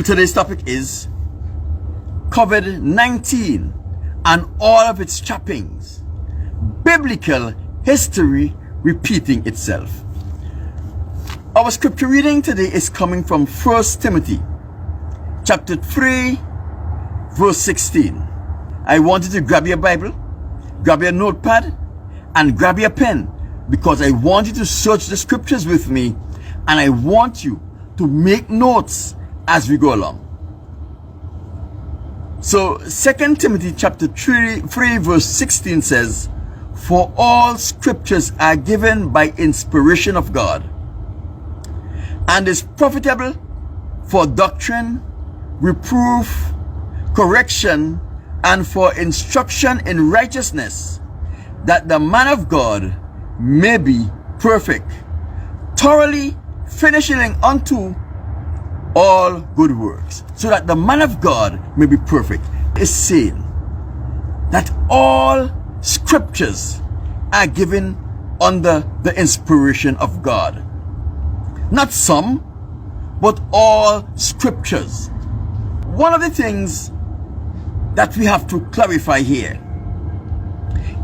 Today's topic is COVID-19 and all of its trappings. Biblical history repeating itself. Our scripture reading today is coming from 1 Timothy chapter 3 verse 16. I want you to grab your Bible, grab your notepad, and grab your pen, because I want you to search the scriptures with me, and I want you to make notes as we go along. So 2 Timothy chapter 3 verse 16 says, "For all scriptures are given by inspiration of God, and is profitable for doctrine, reproof, correction, and for instruction in righteousness, that the man of God may be perfect, thoroughly finishing unto all good works." So that the man of God may be perfect is saying that all scriptures are given under the inspiration of God. Not some, but all scriptures. One of the things that we have to clarify here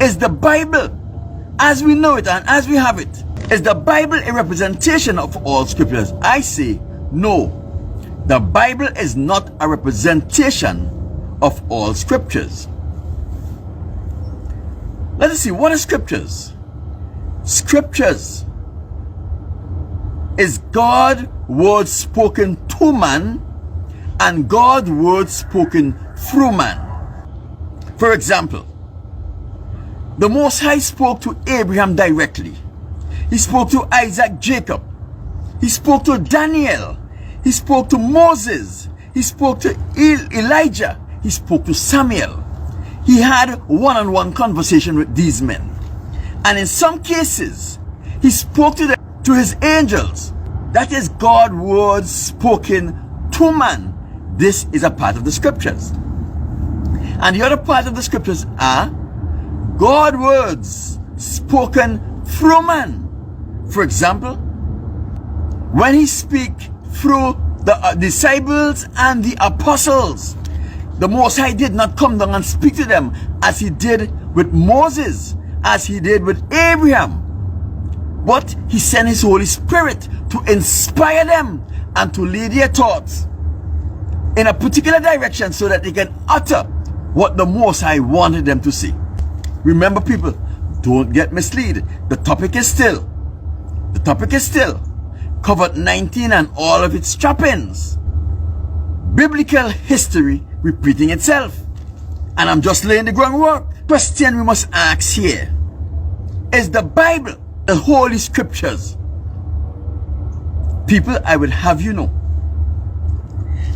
is the Bible, as we know it and as we have it, is the Bible a representation of all scriptures? I say no. The Bible is not a representation of all scriptures. Let us see, what are scriptures? Scriptures is God's word spoken to man and God's word spoken through man. For example, the Most High spoke to Abraham directly. He spoke to Isaac, Jacob. He spoke to Daniel. He spoke to Moses. He spoke to Elijah. He spoke to Samuel. He had one-on-one conversation with these men. And in some cases, he spoke to his angels. That is God's words spoken to man. This is a part of the scriptures. And the other part of the scriptures are God's words spoken through man. For example, when he speaks through the disciples and the apostles, the Most High did not come down and speak to them as he did with Moses, as he did with Abraham, but he sent his Holy Spirit to inspire them and to lead their thoughts in a particular direction so that they can utter what the Most High wanted them to say. Remember, people, don't get misled. The topic is still COVID-19 and all of its trappings. Biblical history repeating itself. And I'm just laying the groundwork. Question we must ask here: is the Bible the Holy Scriptures? People, I would have you know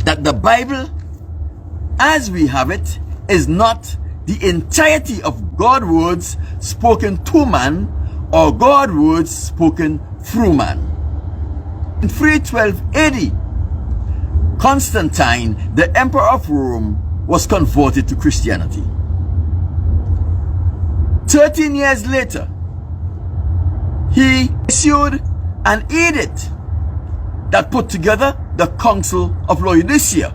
that the Bible, as we have it, is not the entirety of God's words spoken to man or God's words spoken through man. In 312 AD, Constantine, the emperor of Rome, was converted to Christianity. 13 years later, he issued an edict that put together the Council of Laodicea.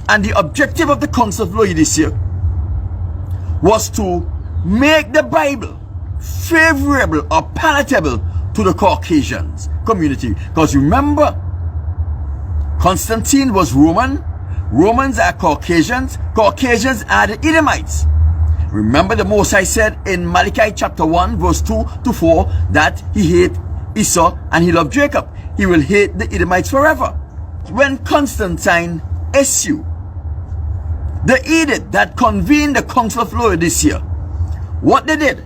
And the objective of the Council of Laodicea was to make the Bible favorable or palatable to the Caucasians community. Because remember, Constantine was Roman. Romans are Caucasians. Caucasians are the Edomites. Remember, the Most High said in Malachi chapter 1 verse 2 to 4 that he hated Esau and he loved Jacob. He will hate the Edomites forever. When Constantine issued the edict that convened the Council of Laodicea, what they did,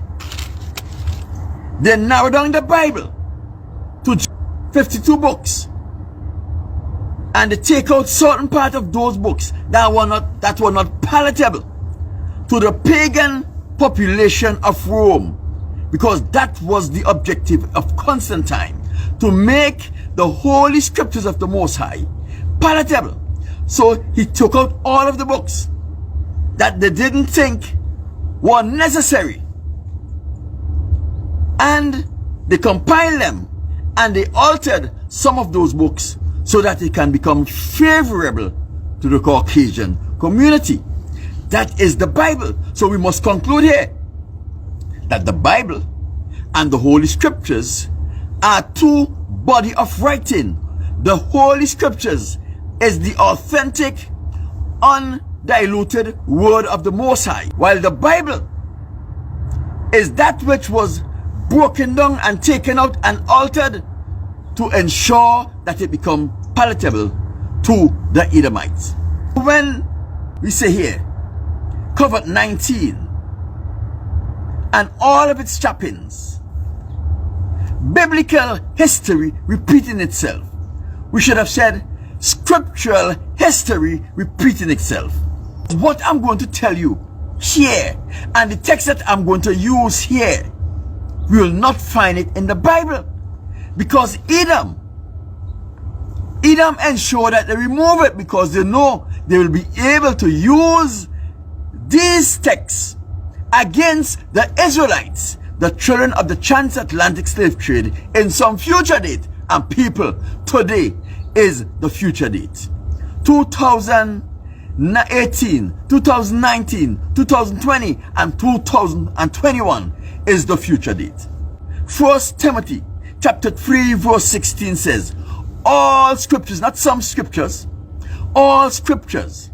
they narrowed down the Bible to 52 books, and they take out certain part of those books that were not palatable to the pagan population of Rome, because that was the objective of Constantine, to make the Holy Scriptures of the Most High palatable. So he took out all of the books that they didn't think were necessary, and they compiled them and they altered some of those books so that it can become favorable to the Caucasian community. That is the Bible. So we must conclude here that the Bible and the Holy Scriptures are two body of writing. The Holy Scriptures is the authentic, undiluted word of the Most High, while the Bible is that which was broken down and taken out and altered to ensure that it become palatable to the Edomites. When we say here, COVID-19 and all of its trappings, biblical history repeating itself, we should have said scriptural history repeating itself. What I'm going to tell you here and the text that I'm going to use here, we will not find it in the Bible, because Edom ensured that they remove it because they know they will be able to use these texts against the Israelites, the children of the transatlantic slave trade, in some future date. And people, today is the future date. 2018, 2019, 2020, and 2021 is the future date. 1 Timothy chapter 3 verse 16 says, all scriptures, not some scriptures, all scriptures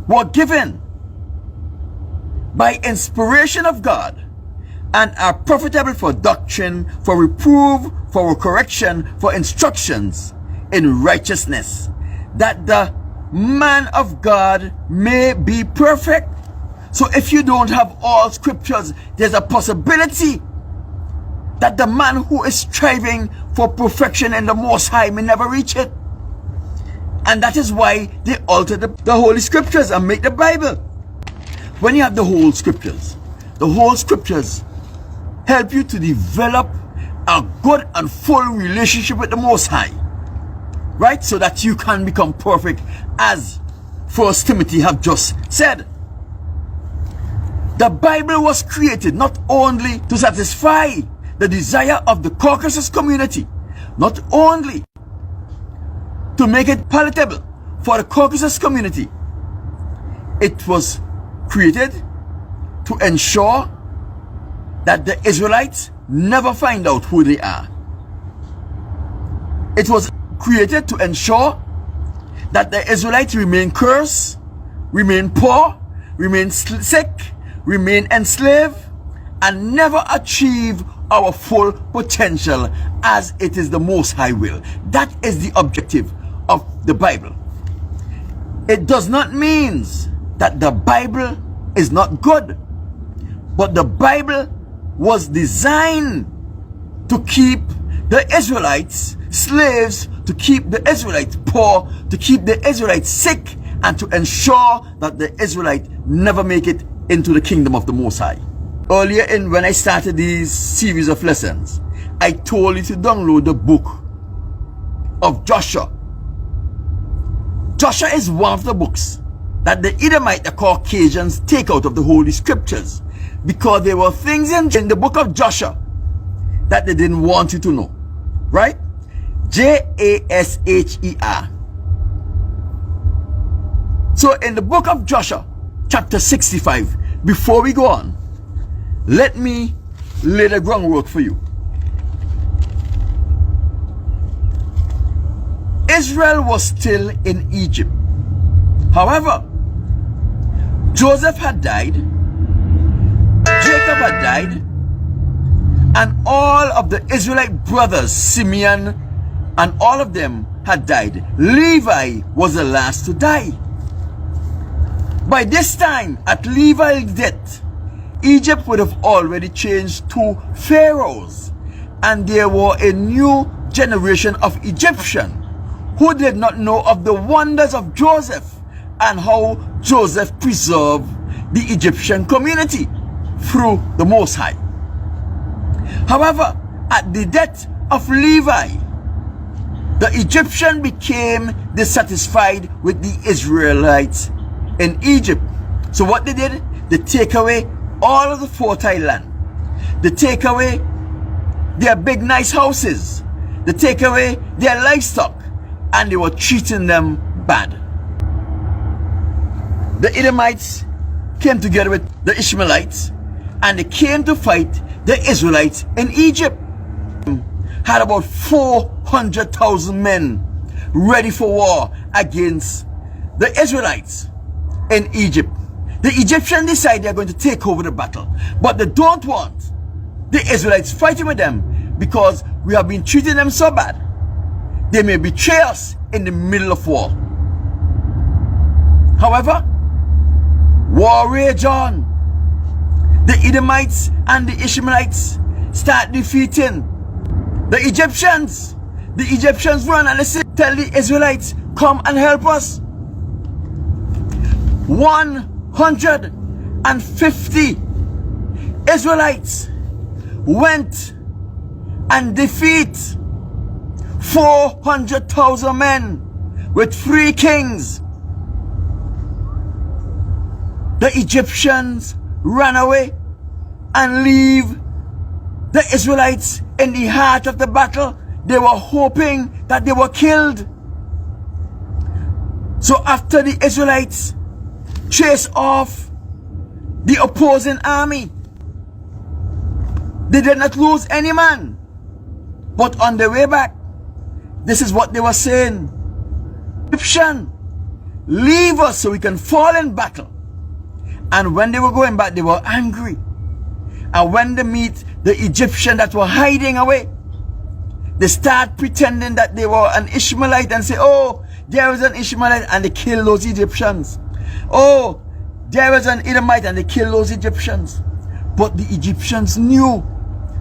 were given by inspiration of God and are profitable for doctrine, for reproof, for correction, for instructions in righteousness, that the man of God may be perfect. So if you don't have all scriptures, there's a possibility that the man who is striving for perfection in the Most High may never reach it. And that is why they alter the Holy Scriptures and make the Bible. When you have the whole scriptures help you to develop a good and full relationship with the Most High, right? So that you can become perfect, as 1 Timothy have just said. The Bible was created not only to satisfy the desire of the Caucasus community, not only to make it palatable for the Caucasus community, it was created to ensure that the Israelites never find out who they are. It was created to ensure that the Israelites remain cursed, remain poor, remain sick, remain enslaved, and never achieve our full potential as it is the Most High will. That is the objective of the Bible. It does not mean that the Bible is not good, but the Bible was designed to keep the Israelites slaves, to keep the Israelites poor, to keep the Israelites sick, and to ensure that the Israelites never make it into the kingdom of the Most High. Earlier when I started these series of lessons, I told you to download the book of Joshua. Joshua is one of the books that the Edomite, the Caucasians, take out of the Holy Scriptures, because there were things in the book of Joshua that they didn't want you to know, right? Jasher. So in the book of Joshua, chapter 65, before we go on, let me lay the groundwork for you. Israel was still in Egypt. However, Joseph had died, Jacob had died, and all of the Israelite brothers, Simeon, and all of them had died. Levi was the last to die. By this time, at Levi's death, Egypt would have already changed to pharaohs, and there were a new generation of Egyptians who did not know of the wonders of Joseph and how Joseph preserved the Egyptian community through the Most High. However, at the death of Levi, the Egyptian became dissatisfied with the Israelites in Egypt. So what they did, they take away all of the fertile land. They take away their big nice houses. They take away their livestock, and they were treating them bad. The Edomites came together with the Ishmaelites, and they came to fight the Israelites in Egypt. Had about 400,000 men ready for war against the Israelites in Egypt. The Egyptians decide they're going to take over the battle, but they don't want the Israelites fighting with them because we have been treating them so bad. They may betray us in the middle of war. However, war rage on. The Edomites and the Ishmaelites start defeating the Egyptians. The Egyptians run and they say, tell the Israelites, come and help us. 150 Israelites went and defeat 400,000 men with 3 kings. The Egyptians ran away and leave the Israelites in the heart of the battle. They were hoping that they were killed. So after the Israelites chase off the opposing army, they did not lose any man. But on the way back, this is what they were saying: Egyptian, leave us so we can fall in battle. And when they were going back, they were angry. And when they meet the Egyptian that were hiding away, they start pretending that they were an Ishmaelite and say, oh, there is an Ishmaelite, and they kill those Egyptians. Oh, there is an Edomite, and they kill those Egyptians. But the Egyptians knew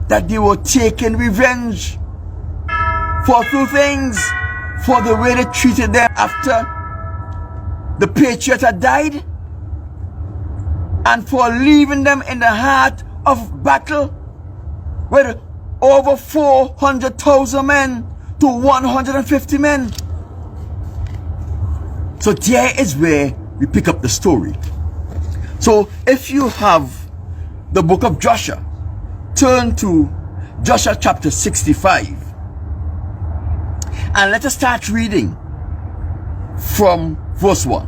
that they were taking revenge for 2 things: for the way they treated them after the patriot had died, and for leaving them in the heart of battle with over 400,000 men to 150 men. So there is where we pick up the story. So if you have the book of Joshua, turn to Joshua chapter 65. And let us start reading from verse 1.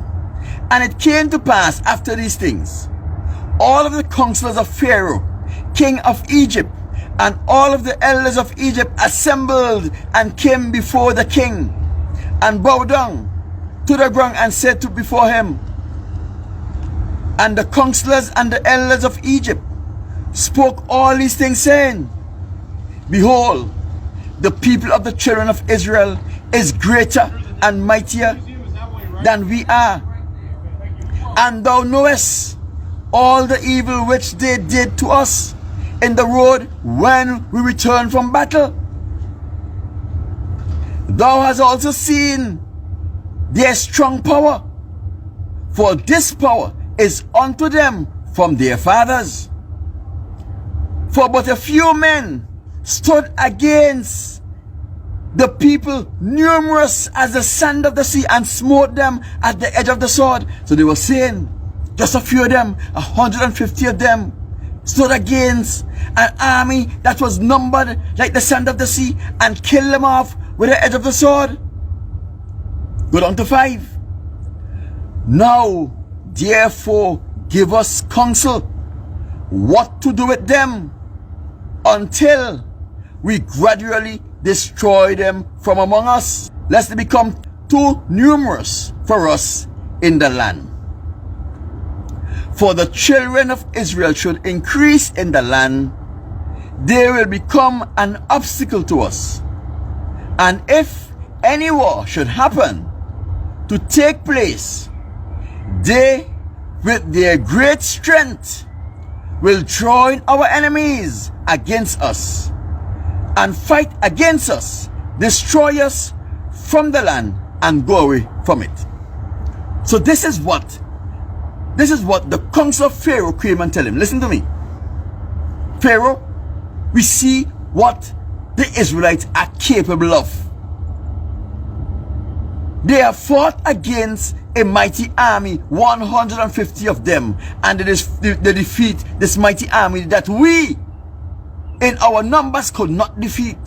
And it came to pass after these things, all of the counselors of Pharaoh, king of Egypt, and all of the elders of Egypt assembled and came before the king, and bowed down to the ground and said before him. And the counselors and the elders of Egypt spoke all these things, saying, behold, the people of the children of Israel is greater and mightier than we are. And thou knowest all the evil which they did to us in the road when we returned from battle. Thou hast also seen their strong power, for this power is unto them from their fathers. For but a few men stood against the people, numerous as the sand of the sea, and smote them at the edge of the sword. So they were saying, just a few of them, 150 of them, stood against an army that was numbered like the sand of the sea, and killed them off with the edge of the sword. Go down to 5. Now, therefore, give us counsel what to do with them, until we gradually destroy them from among us, lest they become too numerous for us in the land. For the children of Israel should increase in the land, they will become an obstacle to us. And if any war should happen to take place, they with their great strength will join our enemies against us and fight against us, destroy us from the land, and go away from it. So this is what the council of Pharaoh came and tell him. Listen to me. Pharaoh, we see what the Israelites are capable of. They have fought against a mighty army, 150 of them, and they defeat this mighty army that we in our numbers could not defeat.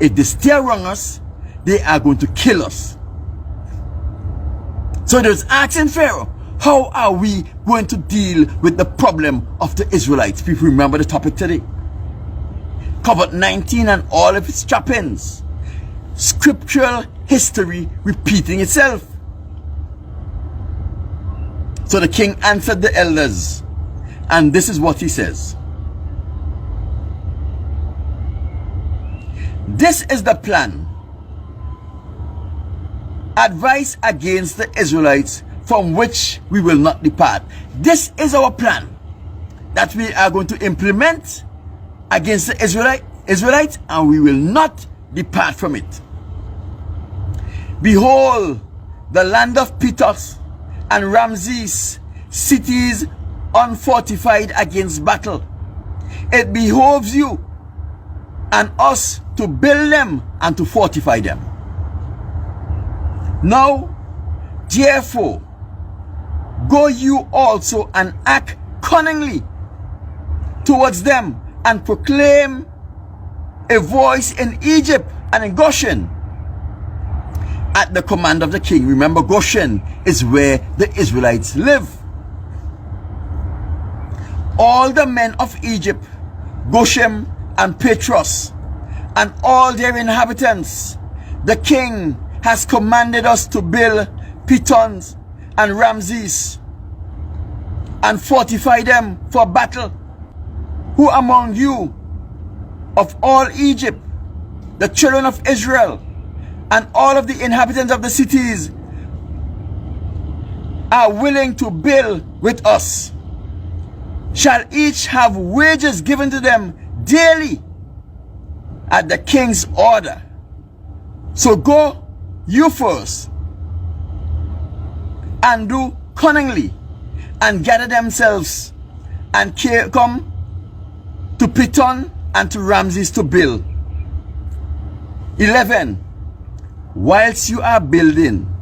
If they stay around us, they are going to kill us. So there's asking Pharaoh, how are we going to deal with the problem of the Israelites? People remember the topic today. COVID-19 and all of its trappings. Scriptural history repeating itself. So the king answered the elders, and this is what he says. This is the plan. Advice against the Israelites from which we will not depart. This is our plan that we are going to implement against the Israelites, and we will not depart from it. Behold, the land of Pithom and Ramses, cities unfortified against battle. It behoves you and us to build them and to fortify them. Now, therefore, go you also and act cunningly towards them, and proclaim a voice in Egypt and in Goshen at the command of the king. Remember, Goshen is where the Israelites live. All the men of Egypt, Goshen and Petros, and all their inhabitants, the king has commanded us to build Pithom and Ramses and fortify them for battle. Who among you of all Egypt, the children of Israel, and all of the inhabitants of the cities are willing to build with us, shall each have wages given to them daily at the king's order. So go you first and do cunningly and gather themselves and come to Pithom and to Ramses to build. 11. Whilst you are building,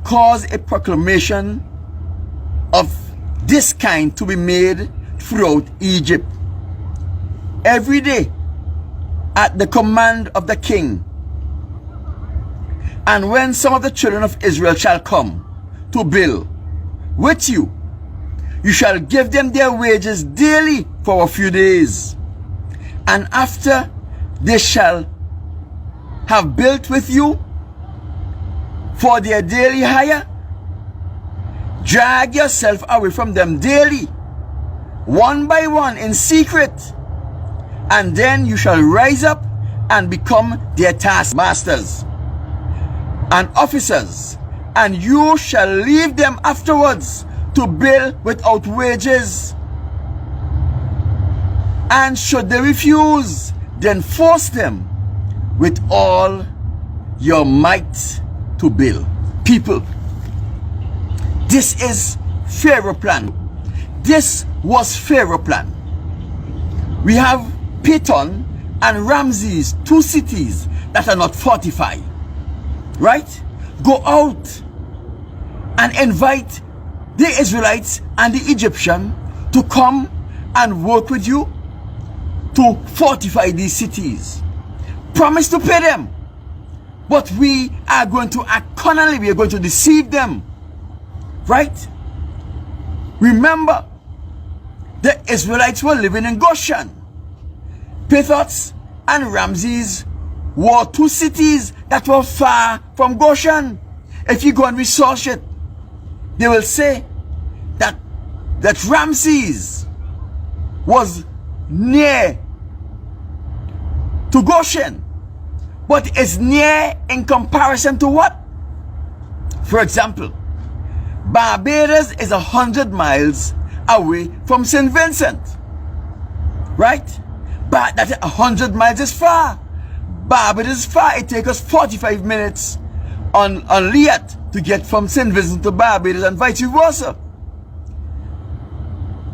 cause a proclamation of this kind to be made throughout Egypt every day at the command of the king. And when some of the children of Israel shall come to build with you, you shall give them their wages daily for a few days. And after they shall have built with you for their daily hire, drag yourself away from them daily, one by one in secret, and then you shall rise up and become their taskmasters and officers, and you shall leave them afterwards to build without wages. And should they refuse, then force them with all your might to build. People, this is Pharaoh's plan. This was Pharaoh's plan. We have Pithom and Ramses, two cities that are not fortified. Right? Go out and invite the Israelites and the Egyptians to come and work with you to fortify these cities. Promise to pay them. But we are going to act cunningly. We are going to deceive them. Right? Remember, the Israelites were living in Goshen. Pithom and Ramses were two cities that were far from Goshen. If you go and research it, they will say that Ramses was near to Goshen, but it's near in comparison to what? For example, Barbados is 100 miles away from St. Vincent, right? But that 100 miles is far. Barbados is far. It takes us 45 minutes on Liat to get from St. Vincent to Barbados and vice versa.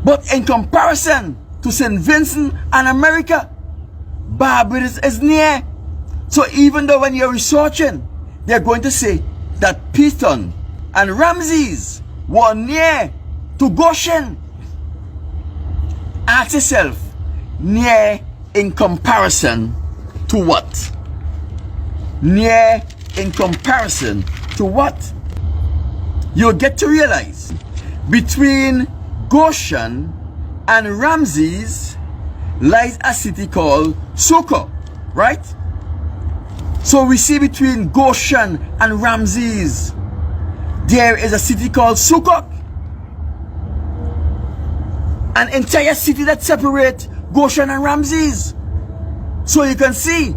But in comparison to St. Vincent and America, Barbados is near. So even though when you're researching, they're going to say that Pithom and Ramses were near to Goshen. Ask yourself, near in comparison to what? Near in comparison to what? you'll get to realize between Goshen and Ramses lies a city called Sukkot, right? So we see between Goshen and Ramses, there is a city called Sukkot. An entire city that separates Goshen and Ramses. So you can see,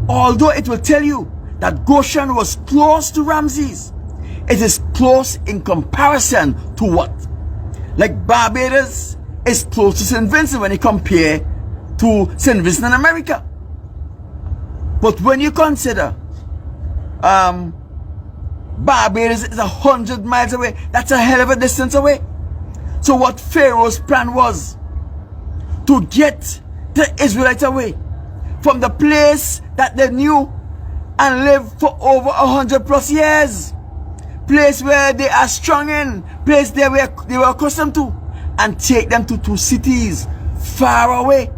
although it will tell you that Goshen was close to Ramses, it is close in comparison to what? Like Barbados is close to St. Vincent when you compare to St. Vincent in America. But when you consider Barbados is 100 miles away, that's a hell of a distance away. So what Pharaoh's plan was to get the Israelites away from the place that they knew and lived for over 100 plus years. Place where they are strong in, place they were accustomed to, and take them to two cities far away,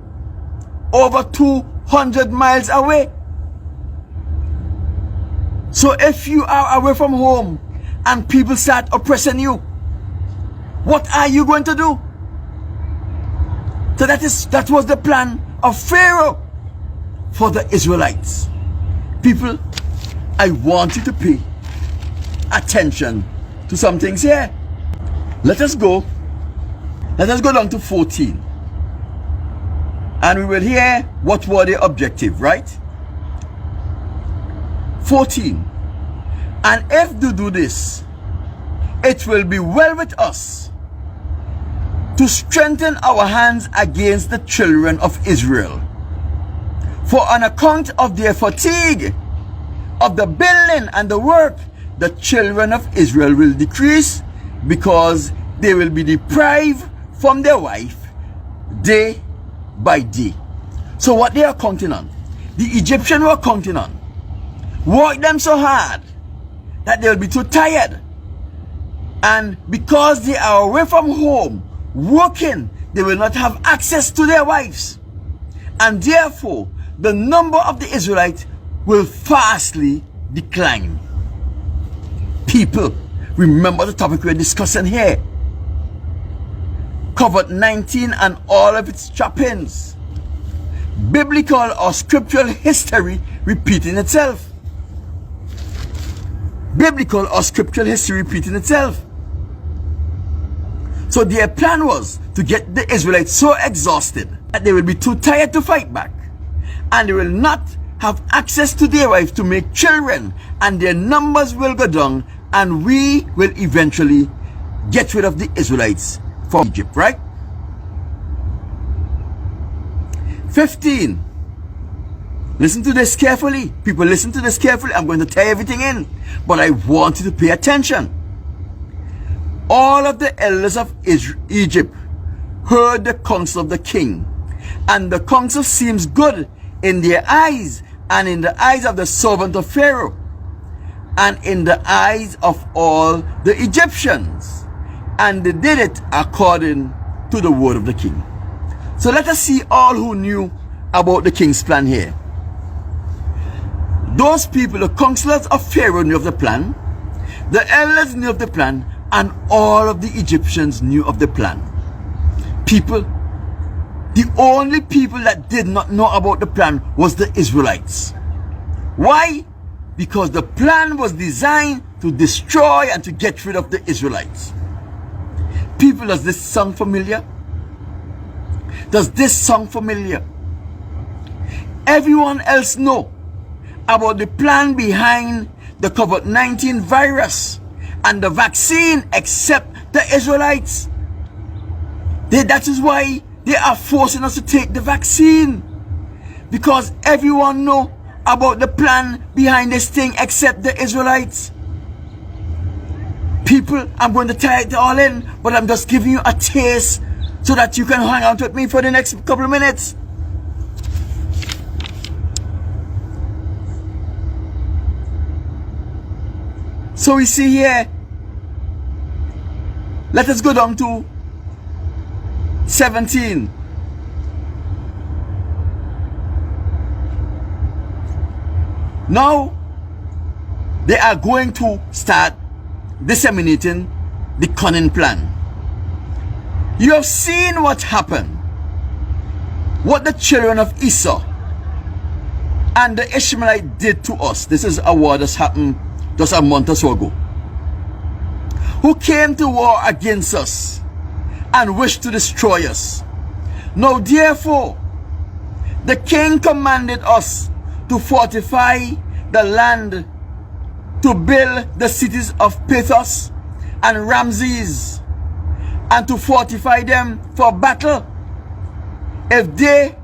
over 200 miles away. So if you are away from home and people start oppressing you, what are you going to do? So that was the plan of Pharaoh for the Israelites. People, I want you to pay attention to some things here. Let us go down to 14. And we will hear what were the objective, right? 14. And if they do this, it will be well with us to strengthen our hands against the children of Israel. For on account of their fatigue of the building and the work, the children of Israel will decrease, because they will be deprived from their wife day by day. So what they are counting on, the Egyptians were counting on, work them so hard that they will be too tired. And because they are away from home, working, they will not have access to their wives. And therefore, the number of the Israelites will fastly decline. People, remember the topic we're discussing here. COVID-19 and all of its trappings. Biblical or scriptural history repeating itself. Biblical or scriptural history repeating itself. So their plan was to get the Israelites so exhausted that they will be too tired to fight back, and they will not have access to their wives to make children, and their numbers will go down, and we will eventually get rid of the Israelites from Egypt, right? 15. Listen to this carefully. People, listen to this carefully. I'm going to tie everything in, but I want you to pay attention. All of the elders of Egypt heard the counsel of the king, and the counsel seems good in their eyes, and in the eyes of the servant of Pharaoh, and in the eyes of all the Egyptians, and they did it according to the word of the king. So let us see all who knew about the king's plan here. Those people, the counselors of Pharaoh, knew of the plan, the elders knew of the plan, and all of the Egyptians knew of the plan. People, the only people that did not know about the plan was the Israelites. Why? Because the plan was designed to destroy and to get rid of the Israelites. People, does this sound familiar? Does this sound familiar? Everyone else know about the plan behind the COVID-19 virus and the vaccine except the Israelites. That is why they are forcing us to take the vaccine, because everyone know about the plan behind this thing except the Israelites. People, I'm going to tie it all in, but I'm just giving you a taste so that you can hang out with me for the next couple of minutes. So we see here, let us go down to 17. Now, they are going to start disseminating the cunning plan. You have seen what happened, what the children of Esau and the Ishmaelite did to us. This is a war that's happened just a month or so ago. Who came to war against us and wished to destroy us. Now therefore, the king commanded us to fortify the land, to build the cities of Pithos and Ramses, and to fortify them for battle, if they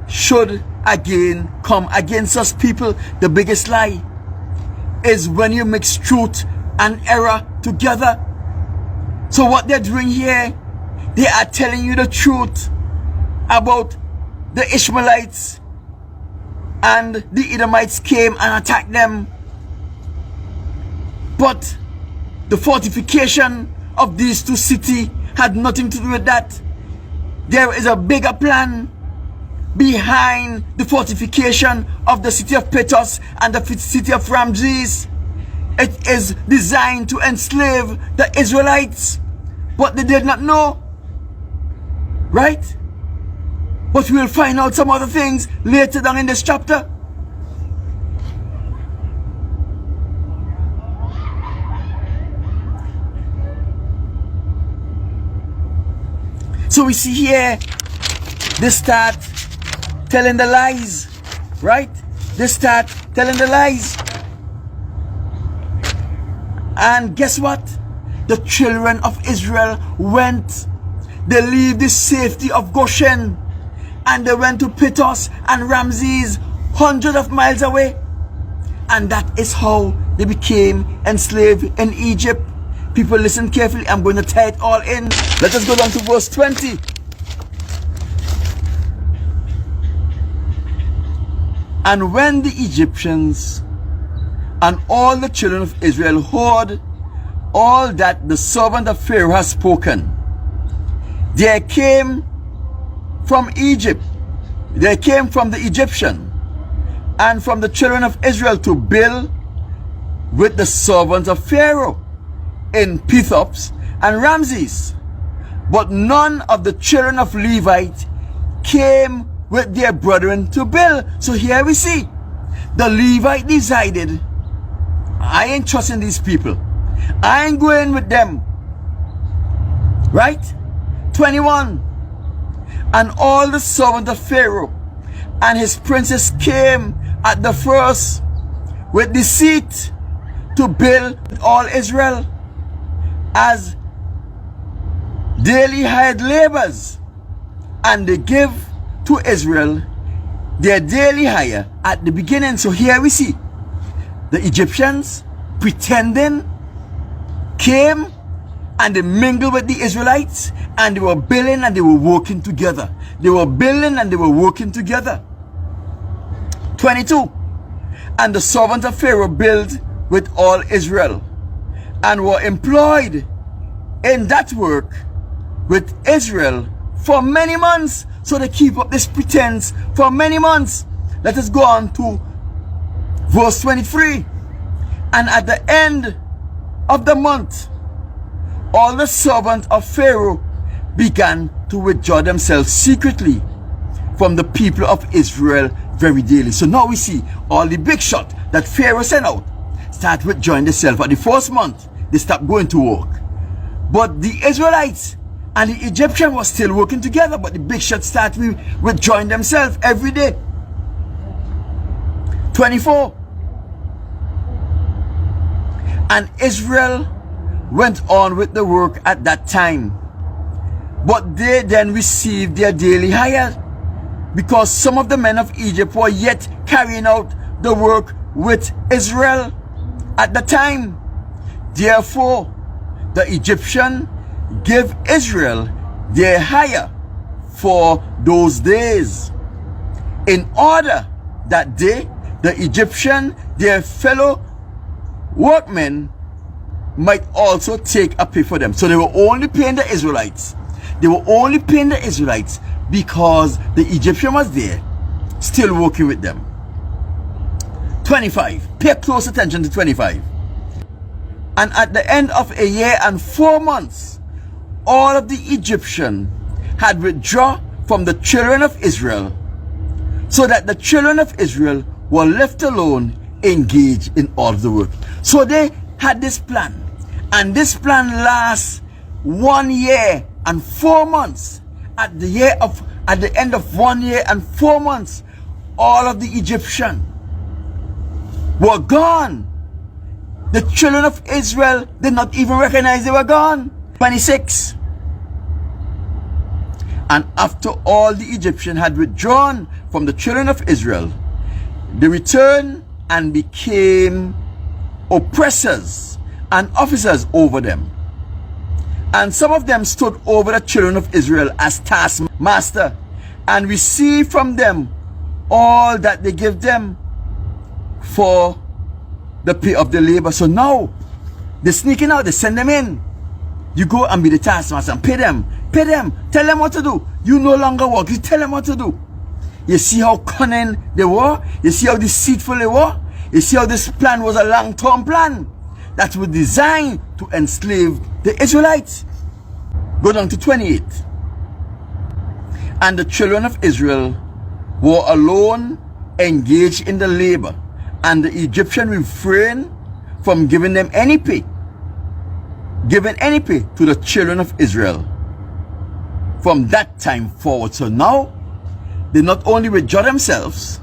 should again come against us. People, the biggest lie is when you mix truth and error together. So what they're doing here, they are telling you the truth about the Ishmaelites and the Edomites came and attacked them. But the fortification of these two cities had nothing to do with that. There is a bigger plan behind the fortification of the city of Pithos and the city of Ramses. It is designed to enslave the Israelites, but they did not know, right? But we will find out some other things later down in this chapter. So we see here, they start telling the lies, right? They start telling the lies. And guess what? The children of Israel went. They leave the safety of Goshen and they went to Pithos and Ramses, hundreds of miles away. And that is how they became enslaved in Egypt. People, listen carefully. I'm going to tie it all in. Let us go down to verse 20. And when the Egyptians and all the children of Israel heard all that the servant of Pharaoh has spoken, there came from Egypt, there came from the Egyptian and from the children of Israel to build with the servants of Pharaoh in Pithos and Ramses. But none of the children of Levite came with their brethren to build. So here we see the Levite decided, I ain't trusting these people, I ain't going with them, right? 21. And all the servants of Pharaoh and his princes came at the first with deceit to build all Israel as daily hired laborers, and they give to Israel their daily hire at the beginning. So here we see the Egyptians pretending came and they mingled with the Israelites, and they were building and they were working together. They were building and they were working together. 22. And the servants of Pharaoh built with all Israel and were employed in that work with Israel for many months. So they keep up this pretense for many months. Let us go on to verse 23. And at the end of the month, all the servants of Pharaoh began to withdraw themselves secretly from the people of Israel very daily. So now we see all the big shot that Pharaoh sent out start withdrawing themselves. At the first month, they stopped going to work. But the Israelites and the Egyptians were still working together, but the big shot started withdrawing themselves every day. 24. And Israel went on with the work at that time, but they then received their daily hire, because some of the men of Egypt were yet carrying out the work with Israel at the time. Therefore, the Egyptian gave Israel their hire for those days, in order that they, the Egyptian, their fellow workmen, might also take a pay for them. So they were only paying the Israelites. They were only paying the Israelites because the Egyptian was there, still working with them. 25. Pay close attention to 25. And at the end of a year and 4 months, all of the Egyptians had withdrawn from the children of Israel, so that the children of Israel were left alone, engaged in all of the work. So they had this plan, and this plan lasts 1 year and 4 months. At the end of 1 year and 4 months, all of the Egyptians were gone. The children of Israel did not even recognize they were gone. 26. And after all the Egyptians had withdrawn from the children of Israel, they returned and became oppressors and officers over them. And some of them stood over the children of Israel as taskmaster, and received from them all that they give them for the pay of the labor. So now they're sneaking out, they send them in. You go and be the taskmaster and pay them, tell them what to do. You no longer work, you tell them what to do. You see how cunning they were? You see how deceitful they were? You see how this plan was a long-term plan that was designed to enslave the Israelites. Go down to 28. And the children of Israel were alone engaged in the labor, and the Egyptian refrained from giving them any pay, to the children of Israel from that time forward. So now they not only withdraw themselves,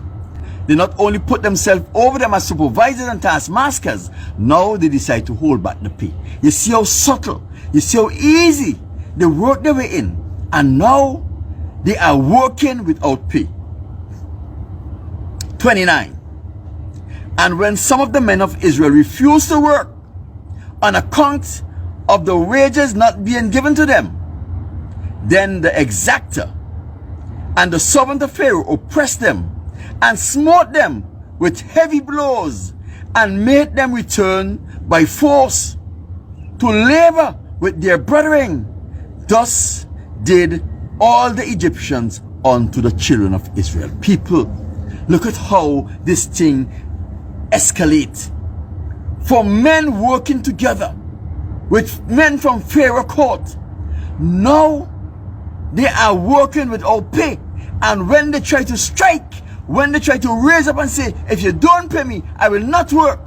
they not only put themselves over them as supervisors and taskmasters, now they decide to hold back the pay. You see how subtle, you see how easy the work they were in, and now they are working without pay. 29. And when some of the men of Israel refused to work on account of the wages not being given to them, then the exactor and the servant of Pharaoh oppressed them and smote them with heavy blows and made them return by force to labor with their brethren. Thus did all the Egyptians unto the children of Israel. People, look at how this thing escalates. For men working together with men from Pharaoh court, now they are working without pay. And when they try to strike, when they try to raise up and say, if you don't pay me, I will not work,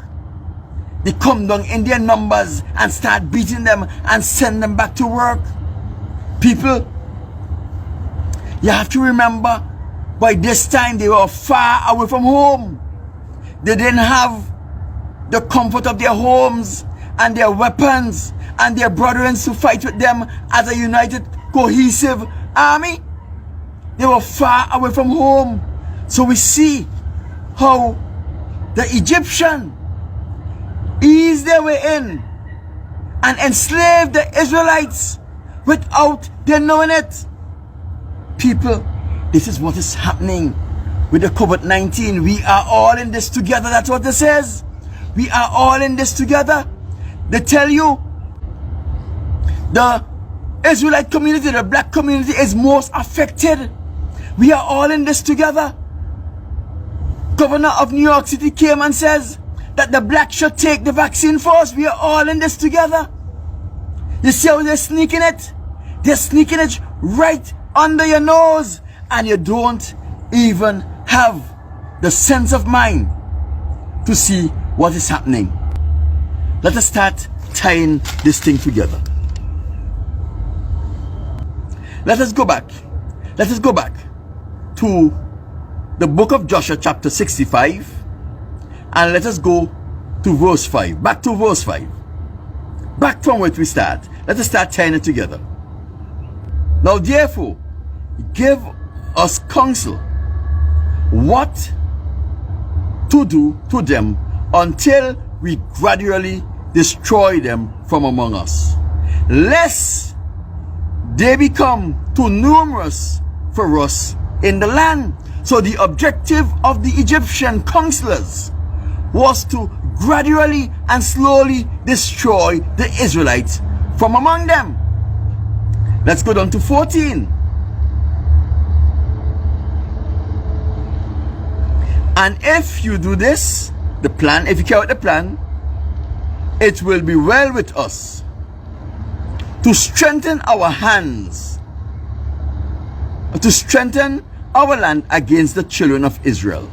they come down in their numbers and start beating them and send them back to work. People, you have to remember, by this time they were far away from home. They didn't have the comfort of their homes and their weapons and their brethren to fight with them as a united, cohesive army. They were far away from home. So we see how the Egyptian eased their way in and enslaved the Israelites without them knowing it. People, this is what is happening with the COVID-19. We are all in this together. That's what it says. We are all in this together. They tell you the Israelite community, the black community is most affected. We are all in this together. Governor of New York City came and says that the blacks should take the vaccine first. We are all in this together. You see how they're sneaking it? They're sneaking it right under your nose, and you don't even have the sense of mind to see what is happening. Let us start tying this thing together. Let us go back. Let us go back to the book of Joshua chapter 65, and let us go to verse 5. Back to verse 5. Back from where we start. Let us start tying it together. Now therefore, give us counsel what to do to them until we gradually destroy them from among us, lest they become too numerous for us in the land. So the objective of the Egyptian counselors was to gradually and slowly destroy the Israelites from among them. Let's go down to 14. And if you do this, the plan, if you carry out the plan, it will be well with us, to strengthen our hands, to strengthen our land against the children of Israel.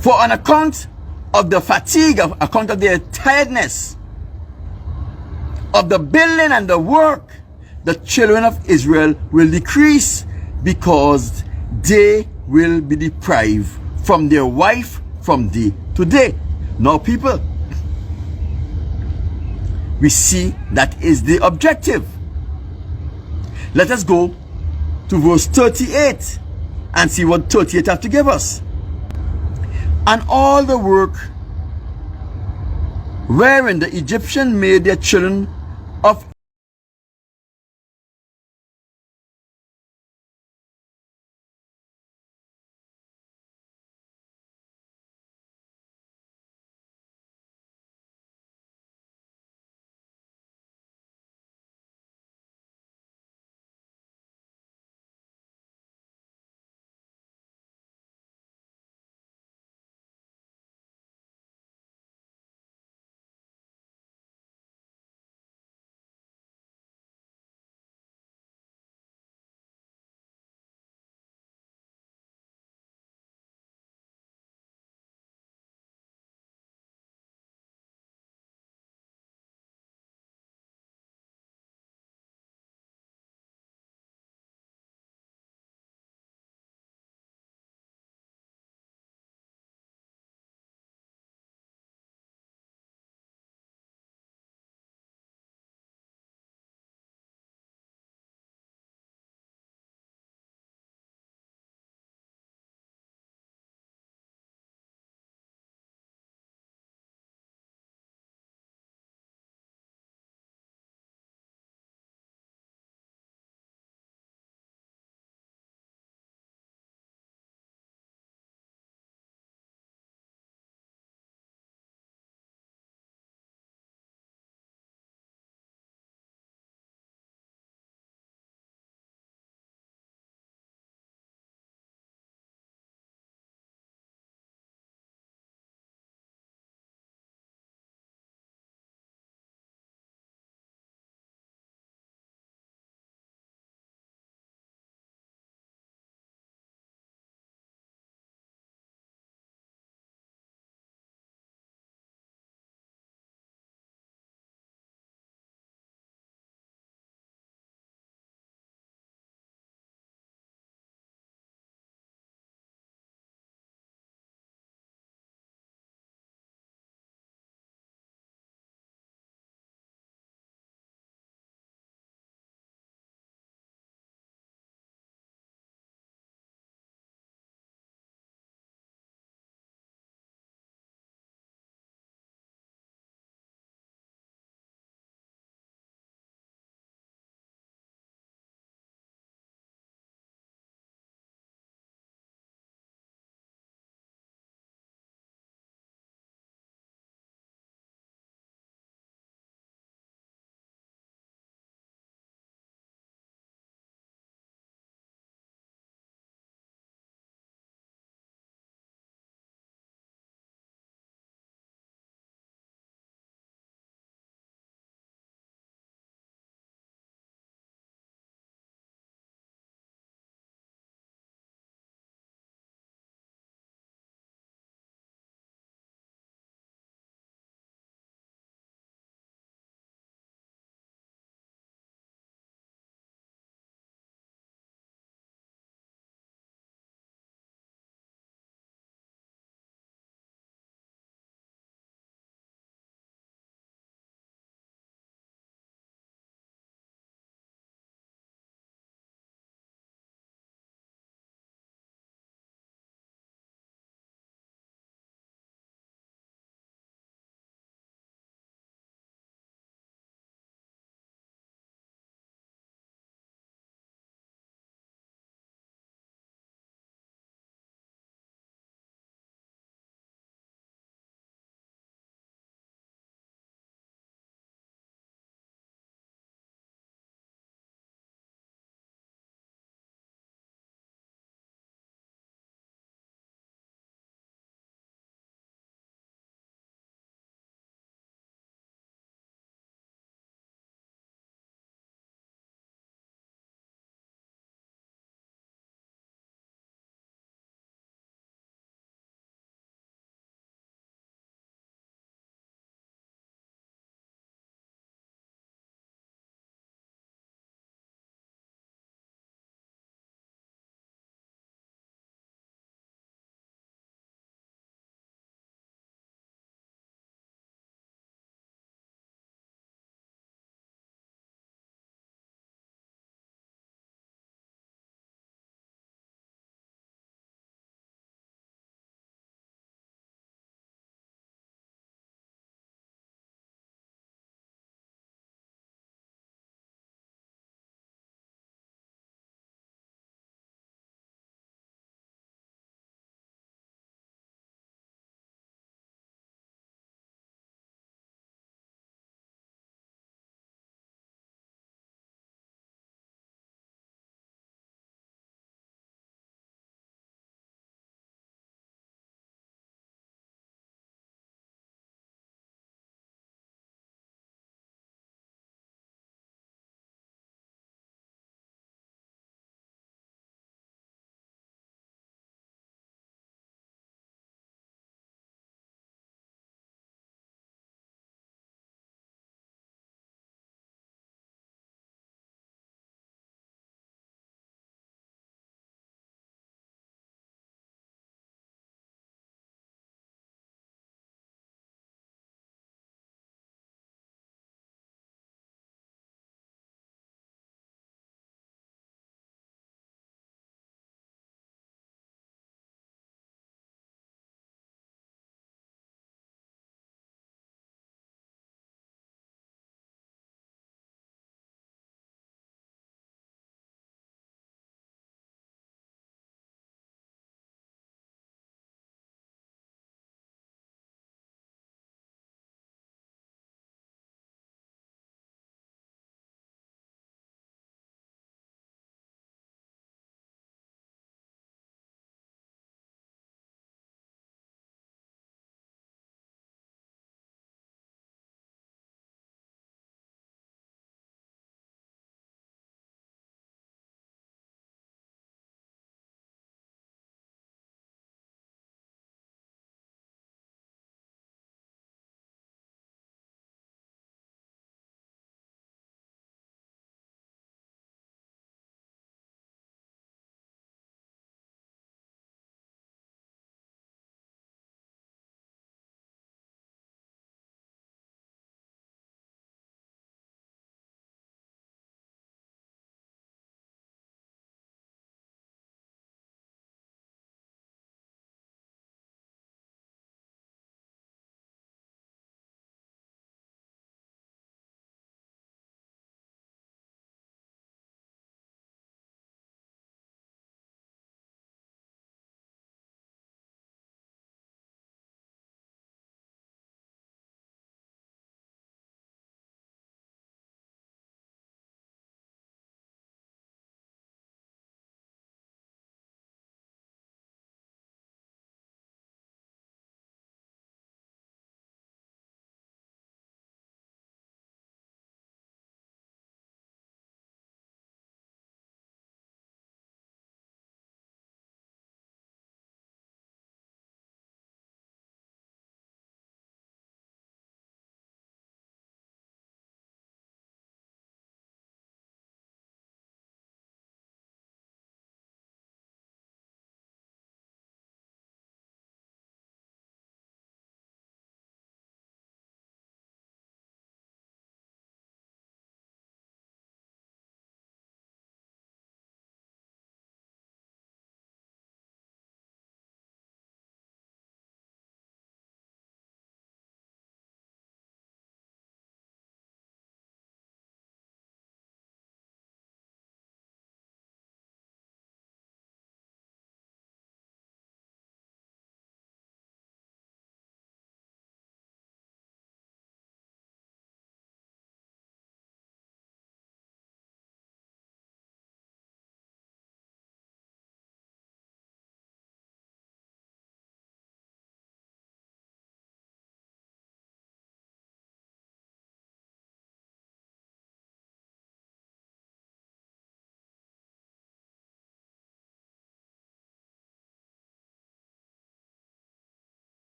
For on account of the fatigue, on account of their tiredness, of the building and the work, the children of Israel will decrease, because they will be deprived from their wife from day to day. Now, people, we see that is the objective. Let us go to verse 38 and see what 38 have to give us. And all the work wherein the Egyptian made their children of